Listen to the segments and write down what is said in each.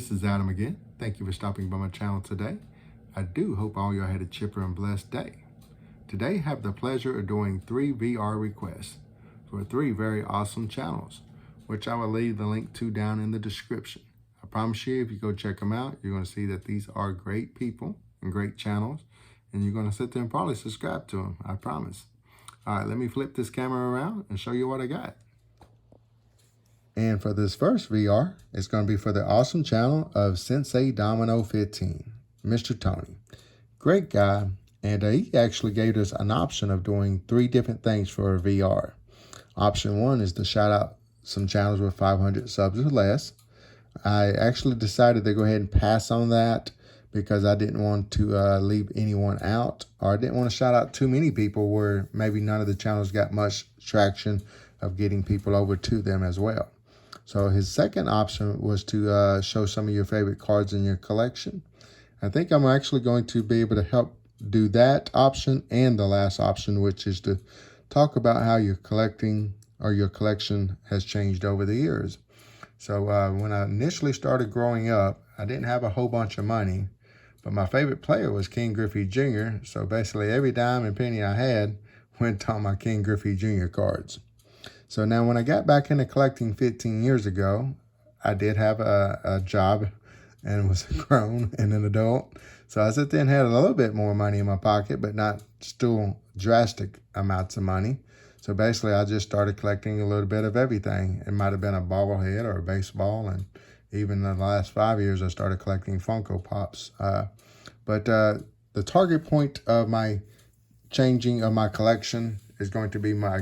this is Adam again. Thank you for stopping by my channel today. I do hope all y'all had a chipper and blessed day. Today, I have the pleasure of doing 3 VR requests for 3 very awesome channels, which I will leave the link to down in the description. I promise you, if you go check them out, you're going to see that these are great people and great channels, and you're going to sit there and probably subscribe to them, I promise. All right, let me flip this camera around and show you what I got. And for this first VR, it's going to be for the awesome channel of Sensei Domino 15, Mr. Tony. Great guy, and he actually gave us an option of doing 3 different things for a VR. Option 1 is to shout out some channels with 500 subs or less. I actually decided to go ahead and pass on that because I didn't want to leave anyone out, or I didn't want to shout out too many people where maybe none of the channels got much traction of getting people over to them as well. So his second option was to show some of your favorite cards in your collection. I think I'm actually going to be able to help do that option and the last option, which is to talk about how your collecting or your collection has changed over the years. So when I initially started growing up, I didn't have a whole bunch of money, but my favorite player was King Griffey Jr. So basically every dime and penny I had went on my King Griffey Jr. cards. So now when I got back into collecting 15 years ago, I did have a job and was grown and an adult. So I sat there and had a little bit more money in my pocket, but not still drastic amounts of money. So basically I just started collecting a little bit of everything. It might have been a bobblehead or a baseball. And even in the last 5 years, I started collecting Funko Pops. But the target point of my changing of my collection is going to be my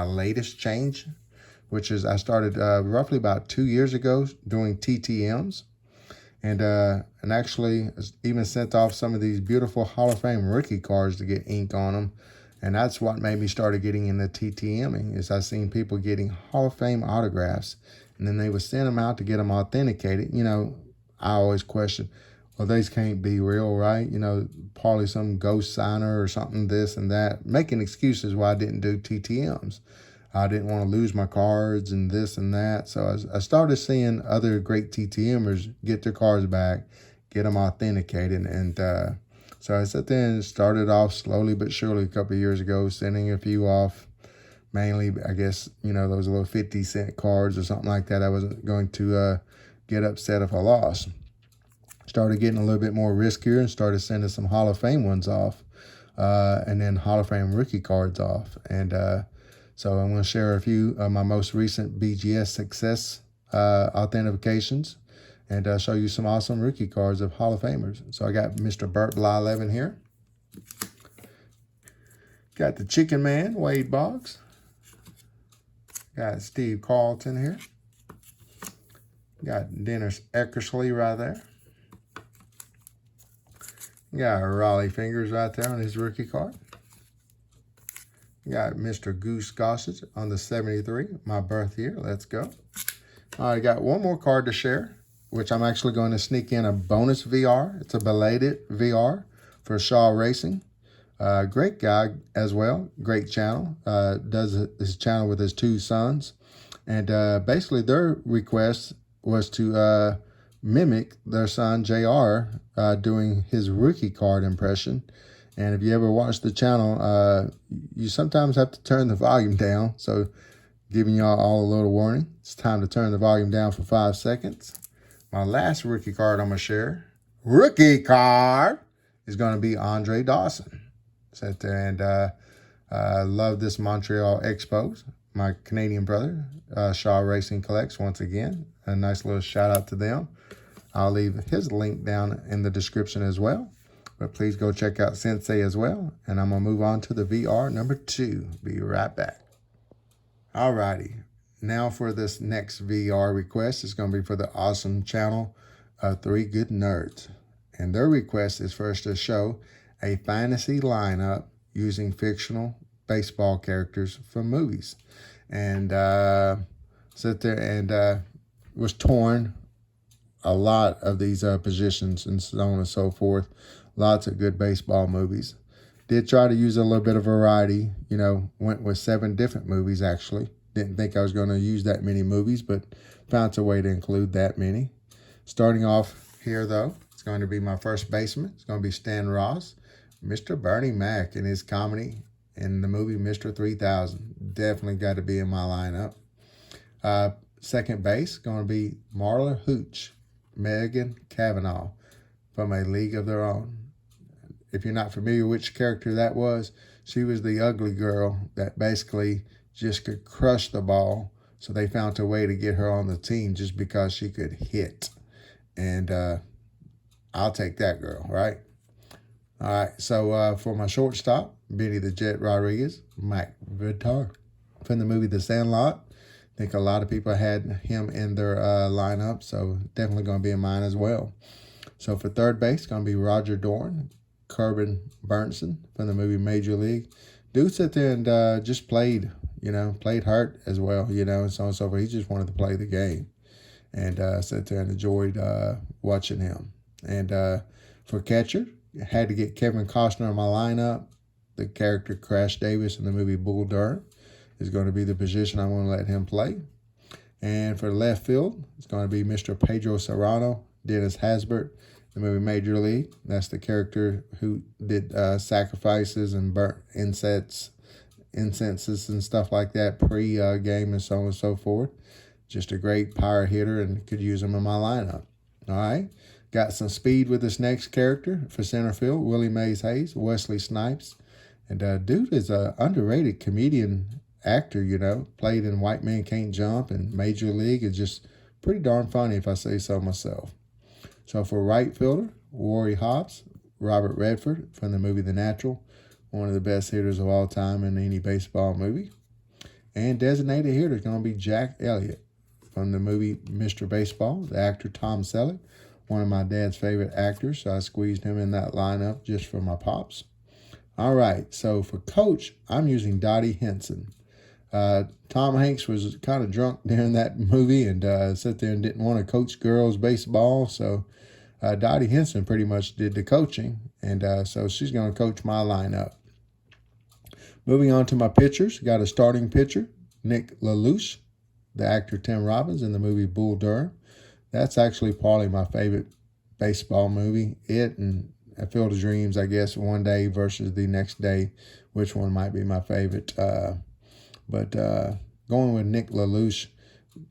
latest change, which is I started roughly about 2 years ago doing TTMs, and actually even sent off some of these beautiful Hall of Fame rookie cards to get ink on them, and that's what made me started getting into TTMing. Is I seen people getting Hall of Fame autographs, and then they would send them out to get them authenticated. You know, I always question, well, these can't be real, right? You know, probably some ghost signer or something, this and that, making excuses why I didn't do TTMs. I didn't want to lose my cards and this and that. So I started seeing other great TTMers get their cards back, get them authenticated. And so I sat there and started off slowly but surely a couple of years ago, sending a few off. Mainly, I guess, you know, those little 50-cent cards or something like that. I wasn't going to get upset if I lost. Started getting a little bit more riskier and started sending some Hall of Fame ones off, and then Hall of Fame rookie cards off. And so I'm going to share a few of my most recent BGS success authentications and show you some awesome rookie cards of Hall of Famers. So I got Mr. Burt Bly 11 here. Got the Chicken Man, Wade Boggs. Got Steve Carlton here. Got Dennis Eckersley right there. Got Raleigh Fingers right there on his rookie card. Got Mr. Goose Gossett on the 73, my birth year. Let's go. I got one more card to share, which I'm actually going to sneak in a bonus VR. It's a belated VR for Shaw Racing. Great guy as well. Great channel. Does his channel with his 2 sons. And basically their request was to mimic their son JR doing his rookie card impression. And if you ever watch the channel, you sometimes have to turn the volume down. So giving y'all all a little warning, it's time to turn the volume down for 5 seconds. My last rookie card I'm going to share, rookie card, is going to be Andre Dawson. Sat there and I love this Montreal Expos. My Canadian brother, Shaw Racing Collects, once again. A nice little shout out to them. I'll leave his link down in the description as well. But please go check out Sensei as well. And I'm going to move on to the VR number 2. Be right back. Alrighty. Now for this next VR request. It's going to be for the awesome channel of 3 Good Nerds. And their request is for us to show a fantasy lineup using fictional baseball characters from movies. And sit there and was torn a lot of these positions and so on and so forth. Lots of good baseball movies. Did try to use a little bit of variety. You know, went with 7 different movies actually. Didn't think I was going to use that many movies, but found a way to include that many. Starting off here, though, it's going to be my first baseman. It's going to be Stan Ross, Mr. Bernie Mac in his comedy in the movie Mr. 3000. Definitely got to be in my lineup. Second base, going to be Marla Hooch, Megan Cavanaugh from A League of Their Own. If you're not familiar which character that was, she was the ugly girl that basically just could crush the ball. So they found a way to get her on the team just because she could hit. And I'll take that girl, right? All right, so for my shortstop, Benny the Jet Rodriguez, Mike Vitar from the movie The Sandlot. I think a lot of people had him in their lineup, so definitely going to be in mine as well. So for third base, going to be Roger Dorn, Corbin Burnson from the movie Major League. Dude sat there and just played hurt as well, and so on and so forth. He just wanted to play the game and sat there and enjoyed watching him. And for catcher, had to get Kevin Costner in my lineup. The character Crash Davis in the movie Bull Durham is going to be the position I want to let him play. And for left field, it's going to be Mr. Pedro Serrano, Dennis Haysbert, the movie Major League. That's the character who did sacrifices and burnt incenses and stuff like that pre-game and so on and so forth. Just a great power hitter and could use him in my lineup. All right. Got some speed with this next character for center field, Willie Mays Hayes, Wesley Snipes. And dude is an underrated comedian actor, played in White Man Can't Jump and Major League. It's just pretty darn funny if I say so myself. So for right fielder, Rory Hobbs, Robert Redford from the movie The Natural, one of the best hitters of all time in any baseball movie. And designated hitter is going to be Jack Elliott from the movie Mr. Baseball, the actor Tom Selleck, one of my dad's favorite actors, so I squeezed him in that lineup just for my pops. All right, so for coach, I'm using Dottie Henson. Tom Hanks was kind of drunk during that movie and sat there and didn't want to coach girls baseball, so Dottie Henson pretty much did the coaching, and so she's going to coach my lineup. Moving on to my pitchers, got a starting pitcher, Nick LaLoosh, the actor Tim Robbins in the movie Bull Durham. That's actually probably my favorite baseball movie. It and A Field of Dreams, I guess, one day versus the next day, which one might be my favorite. But going with Nick LaLoosh,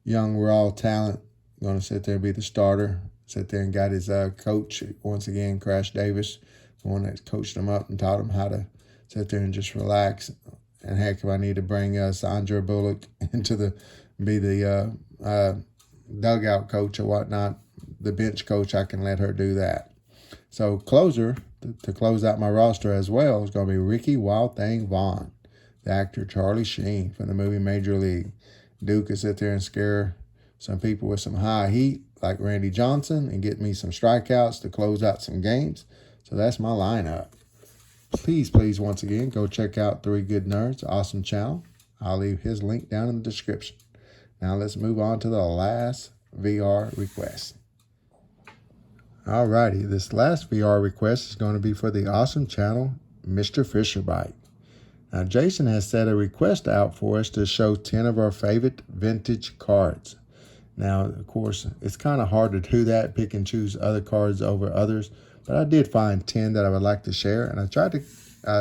young raw talent, going to sit there and be the starter. Sit there and got his coach, once again, Crash Davis, the one that coached him up and taught him how to sit there and just relax. And heck, if I need to bring Sandra Bullock into be the dugout coach or whatnot, the bench coach, I can let her do that. So closer, to close out my roster as well, is going to be Ricky Wild Thing Vaughn, the actor Charlie Sheen from the movie Major League. Duke could sit there and scare some people with some high heat like Randy Johnson and get me some strikeouts to close out some games. So that's my lineup. Please, once again, go check out Three Good Nerds, awesome channel. I'll leave his link down in the description. Now let's move on to the last VR request. Alrighty, this last VR request is going to be for the awesome channel, Mr. Fisherbite. Now, Jason has set a request out for us to show 10 of our favorite vintage cards. Now, of course, it's kind of hard to do that, pick and choose other cards over others, but I did find 10 that I would like to share, and I tried to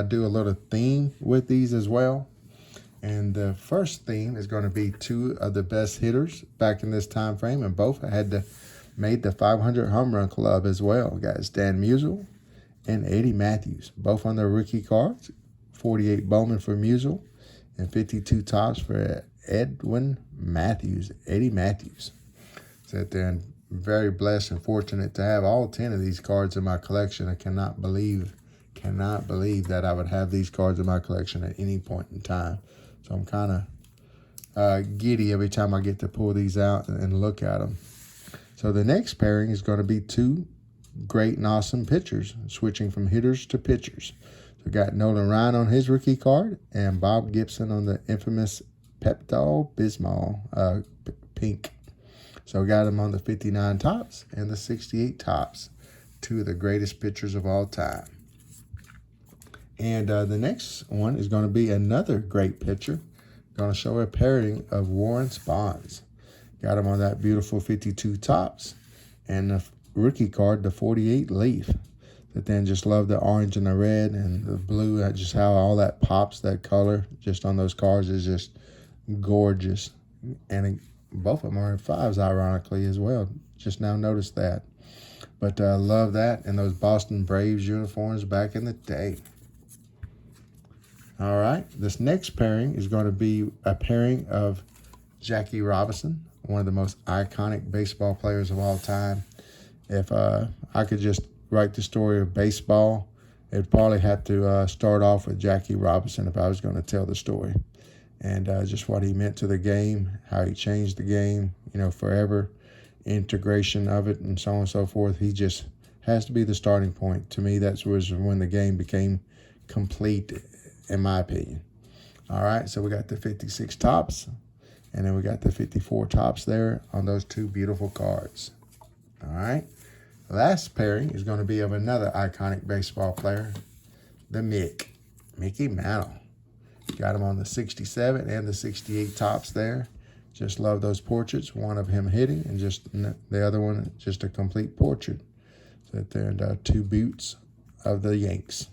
do a little theme with these as well. And the first theme is going to be two of the best hitters back in this time frame, and both made the 500 home run club as well. Guys, Dan Musial and Eddie Matthews, both on their rookie cards. 48 Bowman for Musial and 52 tops for Edwin Matthews, Eddie Matthews. Sat there and very blessed and fortunate to have all 10 of these cards in my collection. I cannot believe that I would have these cards in my collection at any point in time. So I'm kind of giddy every time I get to pull these out and look at them. So the next pairing is going to be two great and awesome pitchers, switching from hitters to pitchers. So we got Nolan Ryan on his rookie card and Bob Gibson on the infamous Pepto-Bismol pink. So we got him on the 59 tops and the 68 tops, two of the greatest pitchers of all time. And the next one is going to be another great pitcher. Going to show a pairing of Warren Spahns. Got him on that beautiful 52 tops and the rookie card, the 48 Leaf. But then just love the orange and the red and the blue. Just how all that pops, that color, just on those cards is just gorgeous. And both of them are in 5s, ironically, as well. Just now noticed that. But love that and those Boston Braves uniforms back in the day. All right, this next pairing is going to be a pairing of Jackie Robinson, one of the most iconic baseball players of all time. If I could just write the story of baseball, it'd probably have to start off with Jackie Robinson if I was going to tell the story. And just what he meant to the game, how he changed the game, forever, integration of it, and so on and so forth. He just has to be the starting point. To me, that was when the game became complete, in my opinion. All right, so we got the 56 tops, and then we got the 54 tops there on those two beautiful cards. All right, last pairing is going to be of another iconic baseball player, the Mickey Mantle. Got him on the 67 and the 68 tops there. Just love those portraits. One of him hitting and just the other one, just a complete portrait. So there, and 2 boots of the Yanks.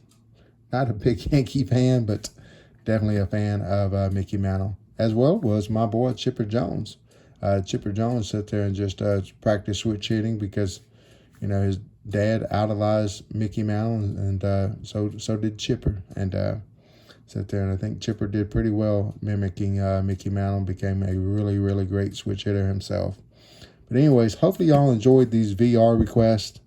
Not a big Yankee fan, but definitely a fan of Mickey Mantle. As well was my boy Chipper Jones. Chipper Jones sat there and just practiced switch hitting because, his dad idolized Mickey Mantle, and so did Chipper. And sat there, and I think Chipper did pretty well mimicking Mickey Mantle, became a really, really great switch hitter himself. But anyways, hopefully y'all enjoyed these VR requests.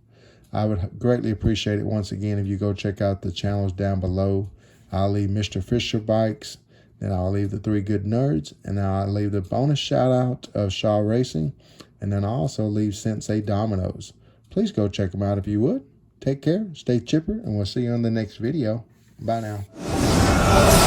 I would greatly appreciate it once again if you go check out the channels down below. I'll leave Mr. Fisher Bikes, then I'll leave the 3 Good Nerds, and then I'll leave the bonus shout out of Shaw Racing, and then I'll also leave Sensei Dominoes. Please go check them out if you would. Take care, stay chipper, and we'll see you on the next video. Bye now.